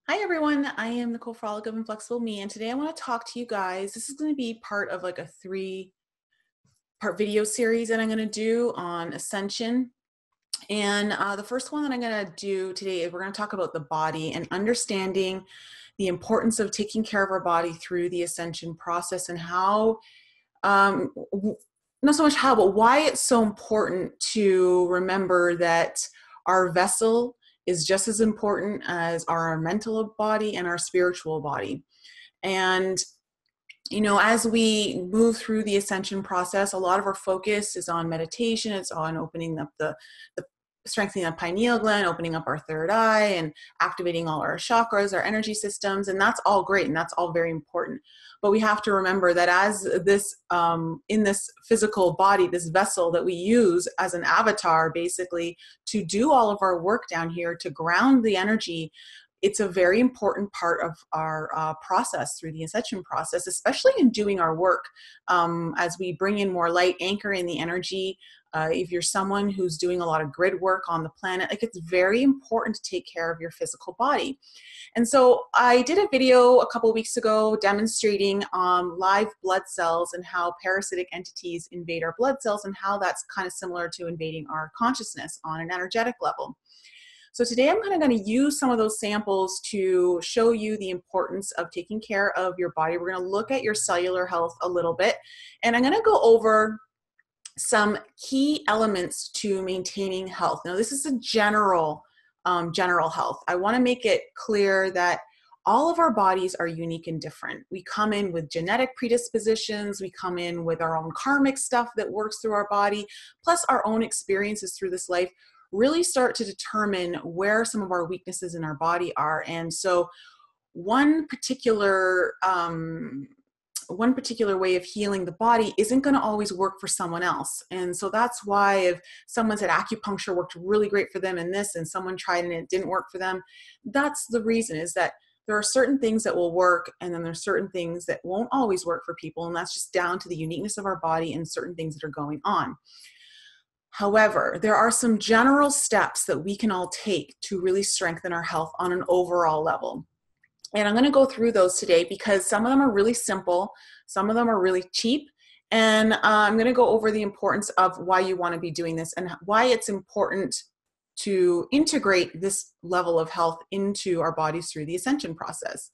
Hi everyone, I am Nicole Frolic of Inflexible Me, and today I want to talk to you guys. This is going to be part of like a three-part video series that I'm going to do on Ascension. And the first one that I'm going to do today is we're going to talk about the body and understanding the importance of taking care of our body through the Ascension process and how, not so much how, but why it's so important to remember that our vessel is just as important as our mental body and our spiritual body. And as we move through the ascension process, a lot of our focus is on meditation. It's on opening up the strengthening the pineal gland, opening up our third eye, and activating all our chakras, our energy systems, and that's all great, and that's all very important. But we have to remember that as this, in this physical body, this vessel that we use as an avatar, basically, to do all of our work down here, to ground the energy, it's a very important part of our process through the ascension process, especially in doing our work. As we bring in more light, anchor in the energy, if you're someone who's doing a lot of grid work on the planet, like it's very important to take care of your physical body. And so I did a video a couple of weeks ago demonstrating live blood cells and how parasitic entities invade our blood cells and how that's kind of similar to invading our consciousness on an energetic level. So today I'm kind of going to use some of those samples to show you the importance of taking care of your body. We're going to look at your cellular health a little bit, and I'm going to go over some key elements to maintaining health. Now, this is a general health. I want to make it clear that all of our bodies are unique and different. We come in with genetic predispositions. We come in with our own karmic stuff that works through our body, plus our own experiences through this life really start to determine where some of our weaknesses in our body are. And so one particular way of healing the body isn't going to always work for someone else. And so that's why if someone said acupuncture worked really great for them in this and someone tried and it didn't work for them, that's the reason, is that there are certain things that will work and then there's certain things that won't always work for people. And that's just down to the uniqueness of our body and certain things that are going on. However, there are some general steps that we can all take to really strengthen our health on an overall level. And I'm going to go through those today because some of them are really simple, some of them are really cheap, and I'm going to go over the importance of why you want to be doing this and why it's important to integrate this level of health into our bodies through the ascension process.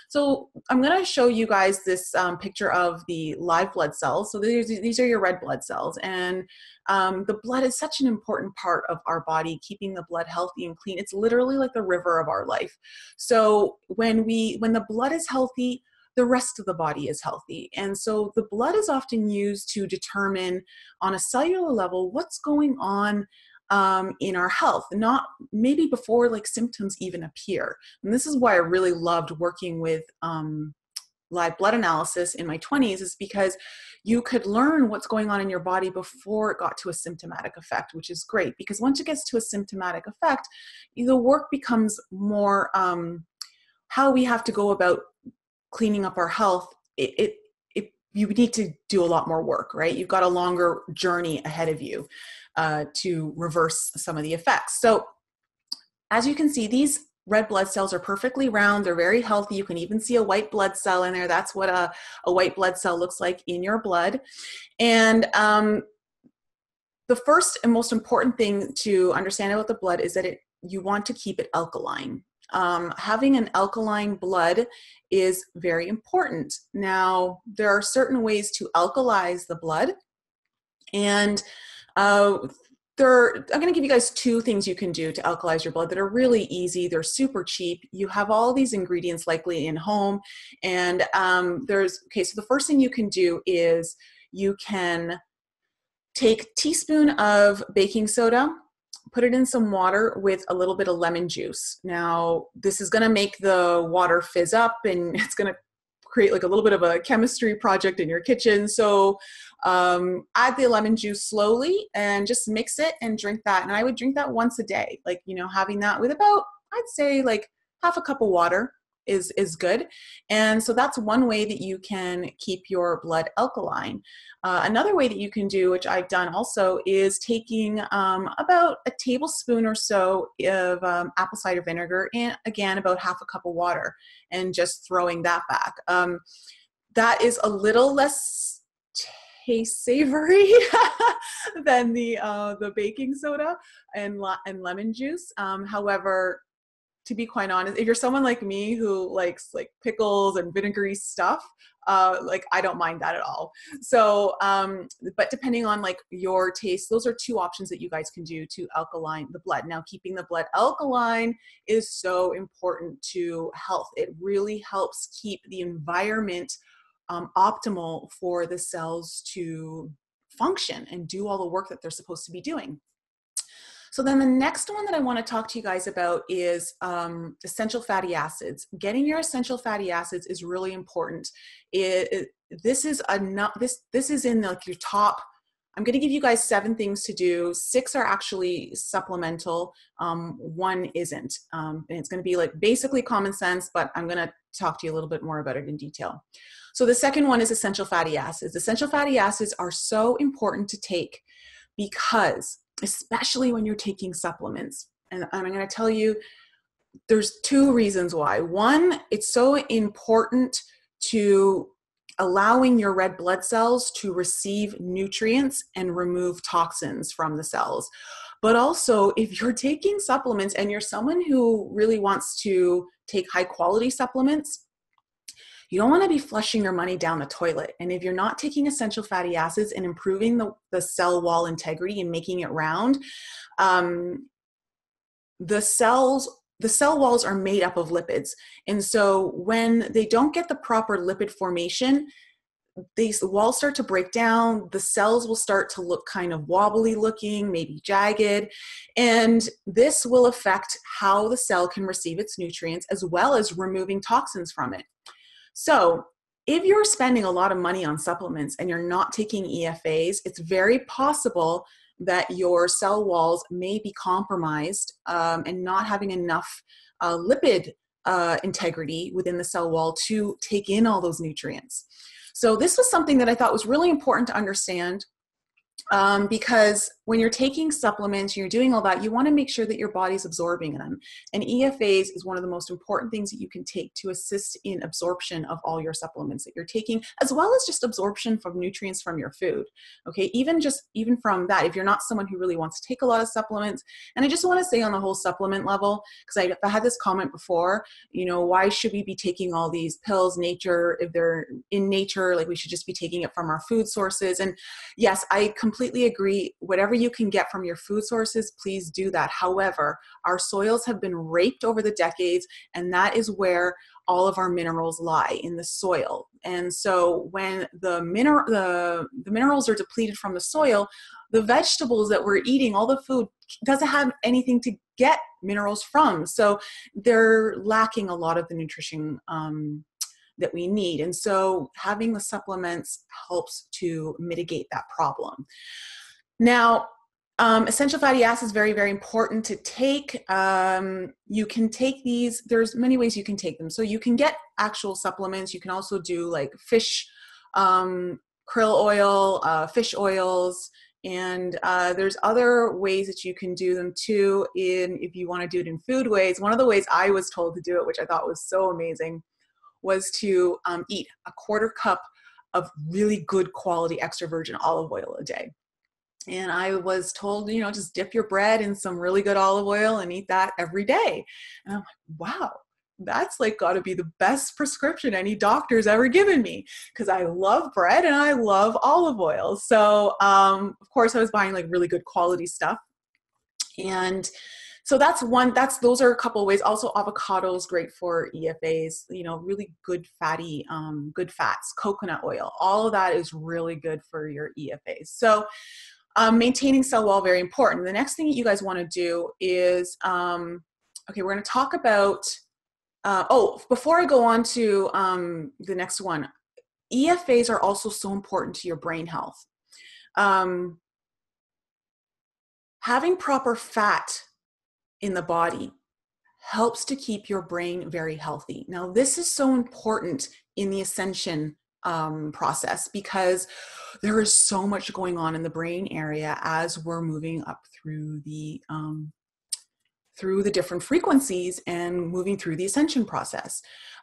So I'm going to show you guys this picture of the live blood cells. So these are your red blood cells, and the blood is such an important part of our body, keeping the blood healthy and clean. It's literally like the river of our life. So when the blood is healthy, the rest of the body is healthy. And so the blood is often used to determine on a cellular level what's going on in our health, not maybe before like symptoms even appear. And this is why I really loved working with live blood analysis in my 20s, is because you could learn what's going on in your body before it got to a symptomatic effect, which is great because once it gets to a symptomatic effect, the work becomes more how we have to go about cleaning up our health. You need to do a lot more work, right? You've got a longer journey ahead of you to reverse some of the effects. So as you can see, these red blood cells are perfectly round. They're very healthy. You can even see a white blood cell in there. That's what a white blood cell looks like in your blood. And the first and most important thing to understand about the blood is that you want to keep it alkaline. Having an alkaline blood is very important. Now, there are certain ways to alkalize the blood, and I'm going to give you guys two things you can do to alkalize your blood that are really easy. They're super cheap. You have all these ingredients likely in home, and so the first thing you can do is you can take a teaspoon of baking soda, put it in some water with a little bit of lemon juice. Now, this is going to make the water fizz up and it's going to create like a little bit of a chemistry project in your kitchen. So add the lemon juice slowly and just mix it and drink that. And I would drink that once a day, like, having that with about, I'd say like half a cup of water is good. And so that's one way that you can keep your blood alkaline. Another way that you can do, which I've done also, is taking about a tablespoon or so of apple cider vinegar and, again, about half a cup of water, and just throwing that back. That is a little less taste savory than the baking soda and lemon juice. However, to be quite honest, if you're someone like me who likes like pickles and vinegary stuff, like I don't mind that at all. So, but depending on like your taste, those are two options that you guys can do to alkaline the blood. Now, keeping the blood alkaline is so important to health. It really helps keep the environment optimal for the cells to function and do all the work that they're supposed to be doing. So then the next one that I want to talk to you guys about is essential fatty acids. Getting your essential fatty acids is really important. This is in like your top. I'm going to give you guys 7 things to do. 6 are actually supplemental. 1 isn't. And it's going to be like basically common sense, but I'm going to talk to you a little bit more about it in detail. So the second one is essential fatty acids. Essential fatty acids are so important to take because, especially when you're taking supplements, and I'm going to tell you, there's 2 reasons why. 1, it's so important to allowing your red blood cells to receive nutrients and remove toxins from the cells. But also, if you're taking supplements and you're someone who really wants to take high quality supplements, you don't want to be flushing your money down the toilet. And if you're not taking essential fatty acids and improving the cell wall integrity and making it round, the cell walls are made up of lipids. And so when they don't get the proper lipid formation, the walls start to break down. The cells will start to look kind of wobbly looking, maybe jagged. And this will affect how the cell can receive its nutrients, as well as removing toxins from it. So if you're spending a lot of money on supplements and you're not taking EFAs, it's very possible that your cell walls may be compromised and not having enough lipid integrity within the cell wall to take in all those nutrients. So this was something that I thought was really important to understand. Because when you're taking supplements, you're doing all that, you want to make sure that your body's absorbing them. And EFAs is one of the most important things that you can take to assist in absorption of all your supplements that you're taking, as well as just absorption from nutrients from your food. Okay, even from that, if you're not someone who really wants to take a lot of supplements, and I just want to say on the whole supplement level, because I had this comment before, why should we be taking all these pills? If they're in nature, like we should just be taking it from our food sources. And yes, I completely agree. Whatever you can get from your food sources, please do that. However, our soils have been raped over the decades, and that is where all of our minerals lie, in the soil. And so when the minerals are depleted from the soil, the vegetables that we're eating, all the food, doesn't have anything to get minerals from. So they're lacking a lot of the nutrition that we need. And so having the supplements helps to mitigate that problem. Now, essential fatty acids is very, very important to take. You can take these, there's many ways you can take them. So you can get actual supplements. You can also do like fish, krill oil, fish oils, and there's other ways that you can do them too, if you want to do it in food ways. One of the ways I was told to do it, which I thought was so amazing, was to eat a 1/4 cup of really good quality extra virgin olive oil a day. And I was told, just dip your bread in some really good olive oil and eat that every day. And I'm like, wow, that's like got to be the best prescription any doctor's ever given me, because I love bread and I love olive oil. So of course I was buying like really good quality stuff. And so those are a couple of ways. Also, avocado is great for EFAs, really good fatty, good fats, coconut oil, all of that is really good for your EFAs. So maintaining cell wall, very important. The next thing that you guys want to do is, we're going to talk about, before I go on to the next one, EFAs are also so important to your brain health. Having proper fat in the body helps to keep your brain very healthy. Now, this is so important in the Ascension process because there is so much going on in the brain area as we're moving up through the different frequencies and moving through the Ascension process.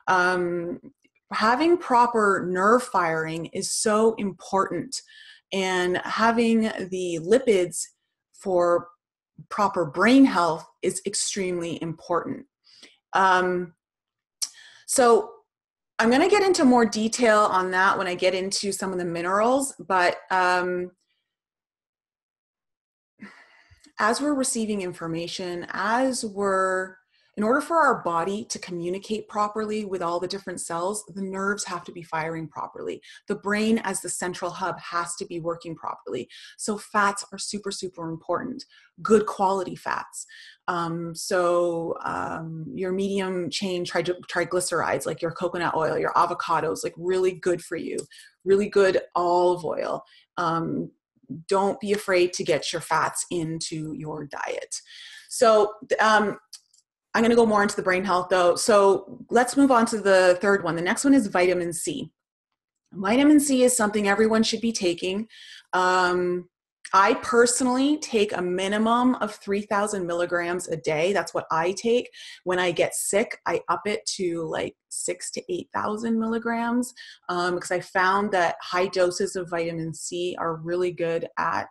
Having proper nerve firing is so important, and having the lipids for proper brain health is extremely important. So I'm going to get into more detail on that when I get into some of the minerals, but as we're receiving information, in order for our body to communicate properly with all the different cells, the nerves have to be firing properly. The brain as the central hub has to be working properly. So fats are super, super important. Good quality fats. Your medium chain triglycerides, like your coconut oil, your avocados, like really good for you. Really good olive oil. Don't be afraid to get your fats into your diet. So I'm going to go more into the brain health though. So let's move on to the third one. The next one is vitamin C. Vitamin C is something everyone should be taking. I personally take a minimum of 3,000 milligrams a day. That's what I take. When I get sick, I up it to like 6,000 to 8,000 milligrams because I found that high doses of vitamin C are really good at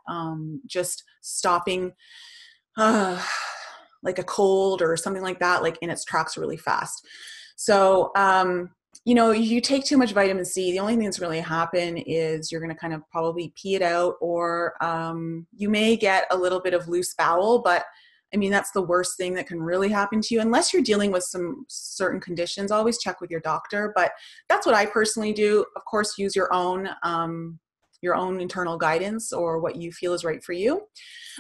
just stopping like a cold or something like that, like in its tracks really fast. So, you take too much vitamin C, the only thing that's really happen is you're going to kind of probably pee it out, or you may get a little bit of loose bowel, but I mean, that's the worst thing that can really happen to you unless you're dealing with some certain conditions. Always check with your doctor, but that's what I personally do. Of course, use your own internal guidance or what you feel is right for you.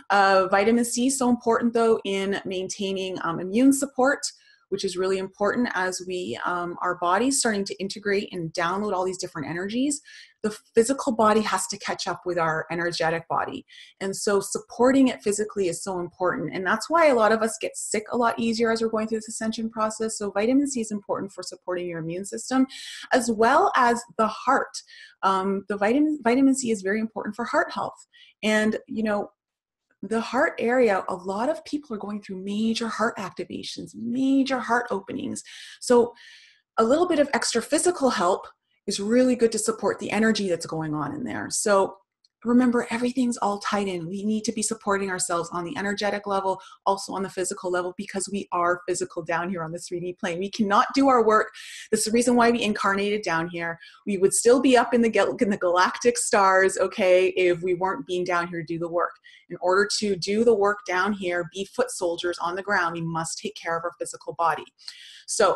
Vitamin C is so important though in maintaining immune support, which is really important as our body's starting to integrate and download all these different energies. The physical body has to catch up with our energetic body. And so supporting it physically is so important. And that's why a lot of us get sick a lot easier as we're going through this ascension process. So vitamin C is important for supporting your immune system as well as the heart. The vitamin C is very important for heart health. And, the heart area, a lot of people are going through major heart activations, major heart openings. So a little bit of extra physical help is really good to support the energy that's going on in there. So remember, everything's all tied in. We need to be supporting ourselves on the energetic level, also on the physical level, because we are physical down here on the 3D plane. We cannot do our work. That's the reason why we incarnated down here. We would still be up in the galactic stars, okay, if we weren't being down here to do the work. In order to do the work down here, be foot soldiers on the ground, we must take care of our physical body. So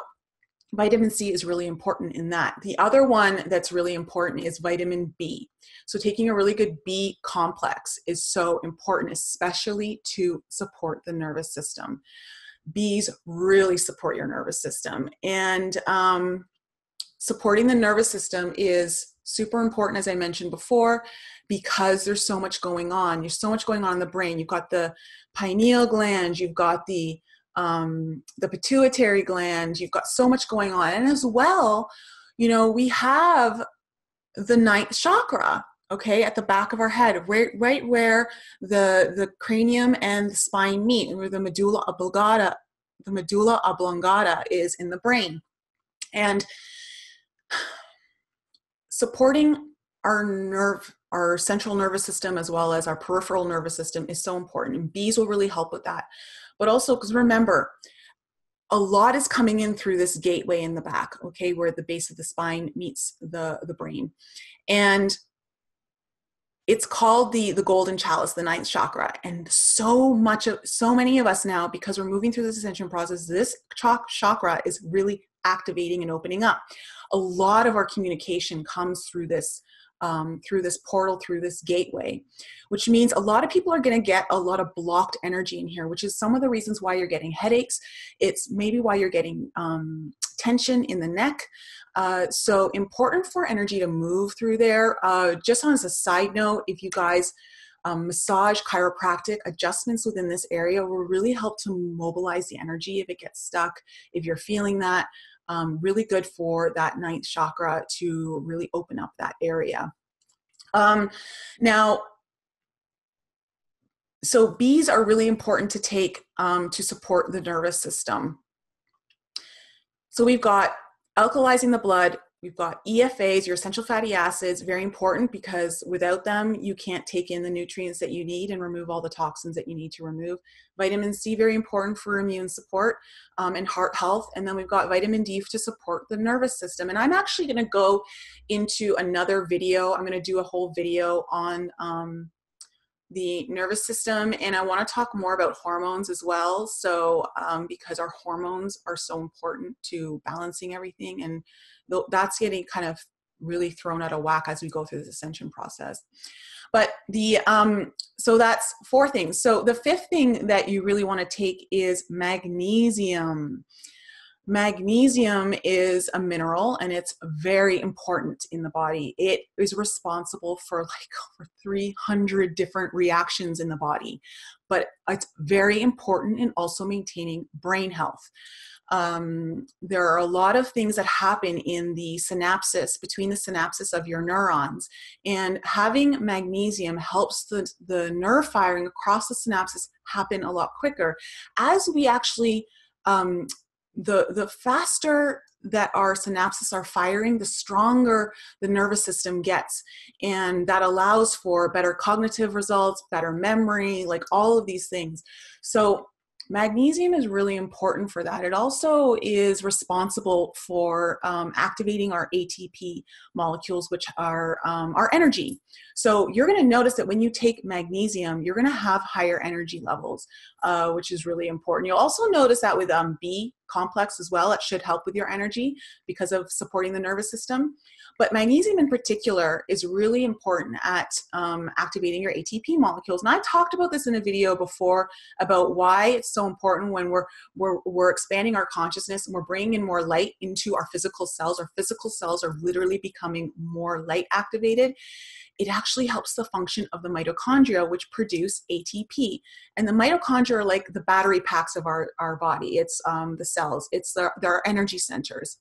vitamin C is really important in that. The other one that's really important is vitamin B. So taking a really good B complex is so important, especially to support the nervous system. B's really support your nervous system. And supporting the nervous system is super important, as I mentioned before, because there's so much going on. There's so much going on in the brain. You've got the pineal gland, you've got the pituitary gland, you've got so much going on. And as well, we have the ninth chakra, okay, at the back of our head, right where the cranium and the spine meet, where the medulla oblongata is in the brain. And supporting our central nervous system as well as our peripheral nervous system is so important. And B's will really help with that. But also, because remember, a lot is coming in through this gateway in the back, okay, where the base of the spine meets the brain. And it's called the golden chalice, the ninth chakra. And so many of us now, because we're moving through this ascension process, this chakra is really activating and opening up. A lot of our communication comes through this portal, through this gateway, which means a lot of people are going to get a lot of blocked energy in here, which is some of the reasons why you're getting headaches. It's maybe why you're getting tension in the neck. So important for energy to move through there. Just as a side note, if you guys Massage, chiropractic adjustments within this area will really help to mobilize the energy if it gets stuck, if you're feeling that. Really good for that ninth chakra to really open up that area. Now, so bees are really important to take to support the nervous system. So we've got alkalizing the blood, we've got EFAs, your essential fatty acids, very important because without them, you can't take in the nutrients that you need and remove all the toxins that you need to remove. Vitamin C, very important for immune support and heart health. And then we've got vitamin D to support the nervous system. And I'm actually going to go into another video. I'm going to do a whole video on the nervous system, and I want to talk more about hormones as well. So because our hormones are so important to balancing everything, and that's getting kind of really thrown out of whack as we go through this ascension process. But the so that's 4 things. So the 5th thing that you really want to take is magnesium. Magnesium is a mineral and it's very important in the body. It is responsible for like over 300 different reactions in the body, but it's very important in also maintaining brain health. There are a lot of things that happen in the synapses, between the synapses of your neurons, and having magnesium helps the nerve firing across the synapses happen a lot quicker. As we actually the faster that our synapses are firing, the stronger the nervous system gets. And that allows for better cognitive results, better memory, like all of these things. So magnesium is really important for that. It also is responsible for activating our ATP molecules, which are our energy. So you're going to notice that when you take magnesium, you're going to have higher energy levels, which is really important. You'll also notice that with B complex as well. It should help with your energy because of supporting the nervous system. But magnesium in particular is really important at activating your ATP molecules. And I talked about this in a video before about why it's so important when we're expanding our consciousness and we're bringing in more light into our physical cells. Our physical cells are literally becoming more light activated. It actually helps the function of the mitochondria, which produce ATP. And the mitochondria are like the battery packs of our body. It's the cells. It's their energy centers.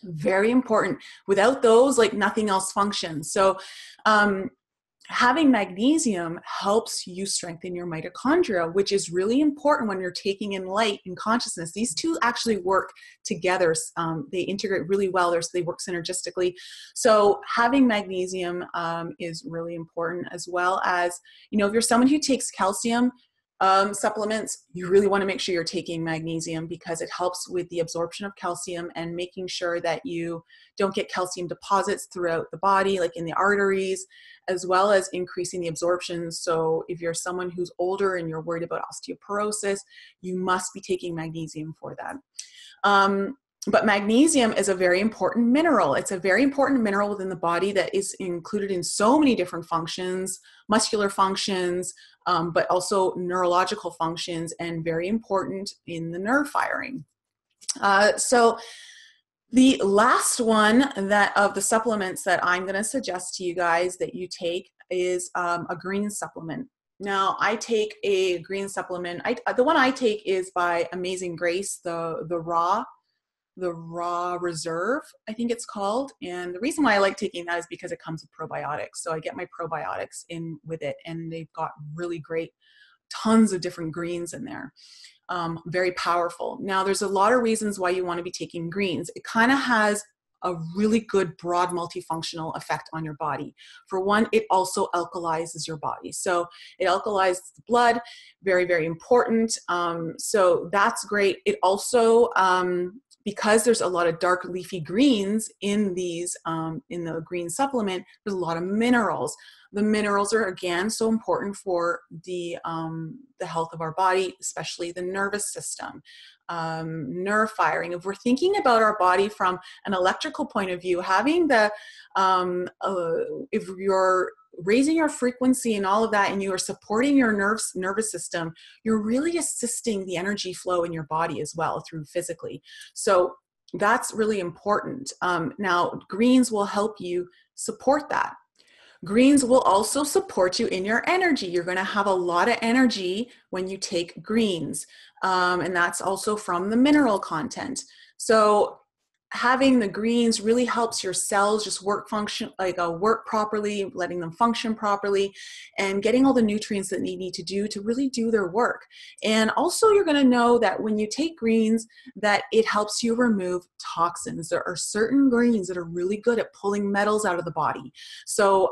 Very important. Without those, like nothing else functions. So having magnesium helps you strengthen your mitochondria, which is really important when you're taking in light and consciousness. These two actually work together. They integrate really well. They work synergistically. So having magnesium is really important, as well as, you know, if you're someone who takes calcium supplements, you really want to make sure you're taking magnesium because it helps with the absorption of calcium and making sure that you don't get calcium deposits throughout the body, like in the arteries, as well as increasing the absorption. So if you're someone who's older and you're worried about osteoporosis, you must be taking magnesium for that. But magnesium is a very important mineral. It's a very important mineral within the body that is included in so many different functions, muscular functions, but also neurological functions, and very important in the nerve firing. So the last one of the supplements that I'm going to suggest to you guys that you take is a green supplement. Now, I take a green supplement. The one I take is by Amazing Grace, the Raw Reserve, I think it's called. And the reason why I like taking that is because it comes with probiotics. So I get my probiotics in with it, and they've got really great, tons of different greens in there. Very powerful. Now, there's a lot of reasons why you want to be taking greens. It kind of has a really good broad multifunctional effect on your body. For one, it also alkalizes your body. So it alkalizes the blood, very, very important. So that's great. It also, because there's a lot of dark leafy greens in these, in the green supplement, there's a lot of minerals. The minerals are, again, so important for the health of our body, especially the nervous system, nerve firing. If we're thinking about our body from an electrical point of view, having if you're raising your frequency and all of that, and you are supporting your nervous system, you're really assisting the energy flow in your body as well through physically. So that's really important. Now, greens will help you support that. Greens will also support you in your energy. You're going to have a lot of energy when you take greens. And that's also from the mineral content. So having the greens really helps your cells just work properly, letting them function properly, and getting all the nutrients that they need to do to really do their work. And also you're going to know that when you take greens, that it helps you remove toxins. There are certain greens that are really good at pulling metals out of the body. So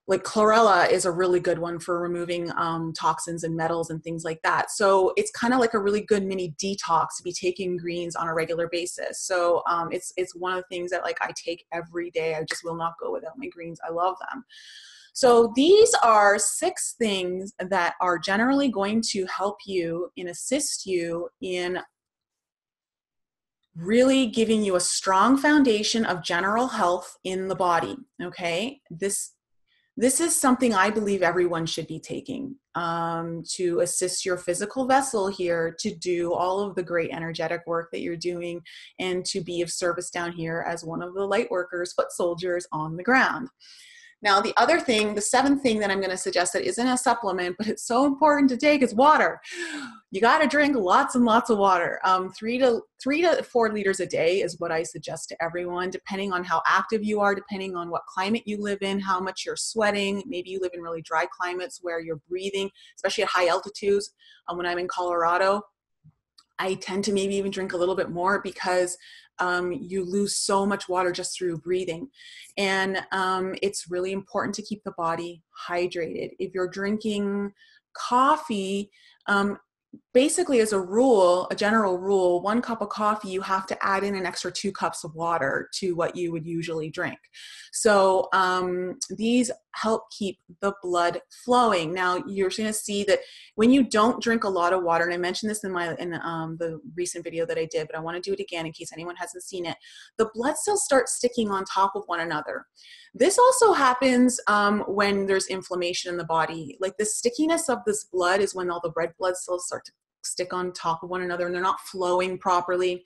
like chlorella is a really good one for removing toxins and metals and things like that. So it's kind of like a really good mini detox to be taking greens on a regular basis. So it's one of the things that like I take every day. I just will not go without my greens. I love them. So these are 6 things that are generally going to help you and assist you in really giving you a strong foundation of general health in the body. Okay, this is something I believe everyone should be taking to assist your physical vessel here to do all of the great energetic work that you're doing and to be of service down here as one of the light workers, foot soldiers on the ground. Now, the other thing, the 7th thing that I'm going to suggest that isn't a supplement, but it's so important to take is water. You got to drink lots and lots of water. 3 to 4 liters a day is what I suggest to everyone, depending on how active you are, depending on what climate you live in, how much you're sweating. Maybe you live in really dry climates where you're breathing, especially at high altitudes. When I'm in Colorado, I tend to maybe even drink a little bit more because you lose so much water just through breathing. And it's really important to keep the body hydrated. If you're drinking coffee, basically as a rule, a general rule, 1 cup of coffee, you have to add in an extra 2 cups of water to what you would usually drink. So these help keep the blood flowing. Now you're going to see that when you don't drink a lot of water, and I mentioned this in the recent video that I did, but I want to do it again in case anyone hasn't seen it, the blood cells start sticking on top of one another. This also happens when there's inflammation in the body. Like the stickiness of this blood is when all the red blood cells start to stick on top of one another and they're not flowing properly.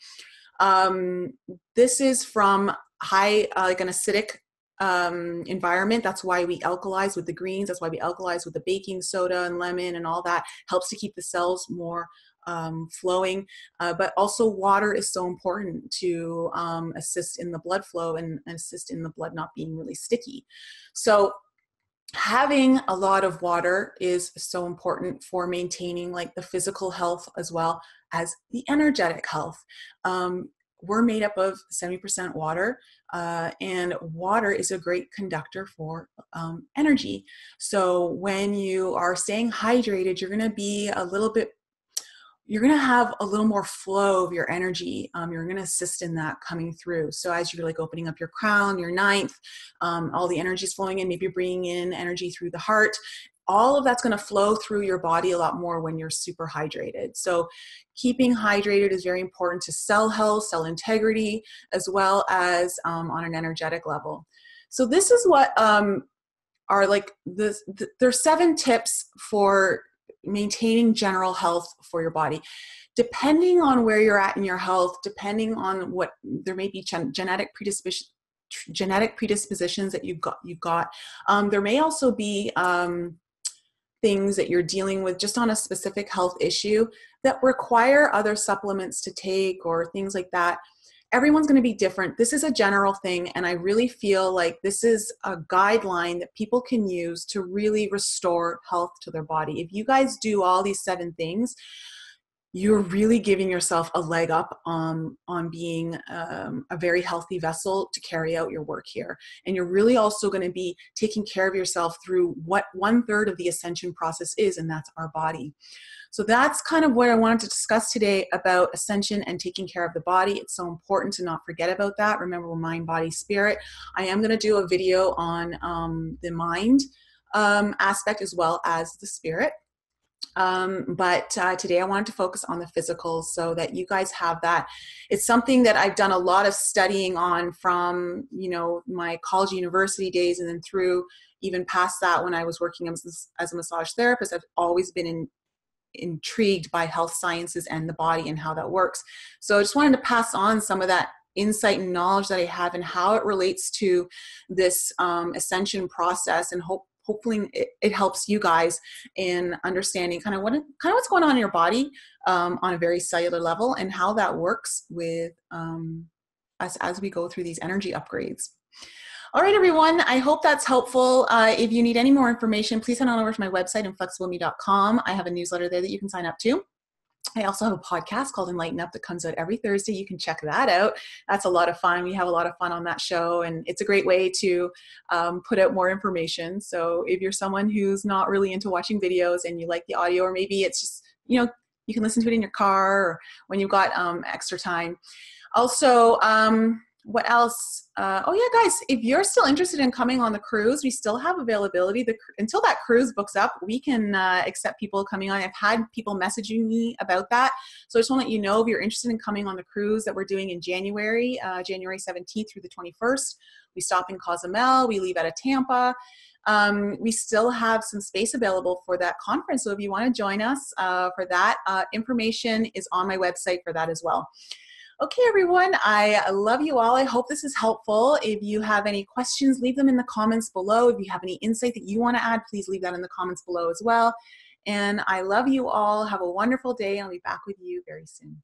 This is from like an acidic environment. That's why we alkalize with the greens. That's why we alkalize with the baking soda and lemon and all that. Helps to keep the cells more flowing. But also water is so important to assist in the blood flow and assist in the blood not being really sticky. So having a lot of water is so important for maintaining like the physical health as well as the energetic health. We're made up of 70% water, and water is a great conductor for energy. So when you are staying hydrated, you're going to be you're going to have a little more flow of your energy. You're going to assist in that coming through. So as you're like opening up your crown, your ninth, all the energy is flowing in, maybe you're bringing in energy through the heart. All of that's going to flow through your body a lot more when you're super hydrated. So keeping hydrated is very important to cell health, cell integrity, as well as on an energetic level. So this is what are like there's 7 tips for maintaining general health for your body. Depending on where you're at in your health, depending on what there may be genetic predispositions that you've got. There may also be things that you're dealing with just on a specific health issue that require other supplements to take or things like that. Everyone's going to be different. This is a general thing, and I really feel like this is a guideline that people can use to really restore health to their body. If you guys do all these 7 things, you're really giving yourself a leg up on being a very healthy vessel to carry out your work here. And you're really also going to be taking care of yourself through what 1/3 of the ascension process is, and that's our body. So that's kind of what I wanted to discuss today about ascension and taking care of the body. It's so important to not forget about that. Remember, we're mind, body, spirit. I am going to do a video on the mind aspect as well as the spirit. But today I wanted to focus on the physical so that you guys have that. It's something that I've done a lot of studying on from, my college university days and then through even past that when I was working as a massage therapist. I've always been intrigued by health sciences and the body and how that works. So I just wanted to pass on some of that insight and knowledge that I have and how it relates to this ascension process, and hopefully it helps you guys in understanding kind of what's going on in your body on a very cellular level, and how that works with us as we go through these energy upgrades. All right, everyone, I hope that's helpful. If you need any more information, please head on over to my website, inflexibleme.com. I have a newsletter there that you can sign up to. I also have a podcast called Enlighten Up that comes out every Thursday. You can check that out. That's a lot of fun. We have a lot of fun on that show, and it's a great way to put out more information. So if you're someone who's not really into watching videos and you like the audio, or maybe it's just, you know, you can listen to it in your car or when you've got extra time. Also, what else? Oh yeah, guys, if you're still interested in coming on the cruise, we still have availability. Until that cruise books up, we can accept people coming on. I've had people messaging me about that. So I just want to let you know, if you're interested in coming on the cruise that we're doing in January, January 17th through the 21st, we stop in Cozumel, we leave out of Tampa. We still have some space available for that conference. So if you want to join us for that, information is on my website for that as well. Okay, everyone, I love you all. I hope this is helpful. If you have any questions, leave them in the comments below. If you have any insight that you want to add, please leave that in the comments below as well. And I love you all. Have a wonderful day. I'll be back with you very soon.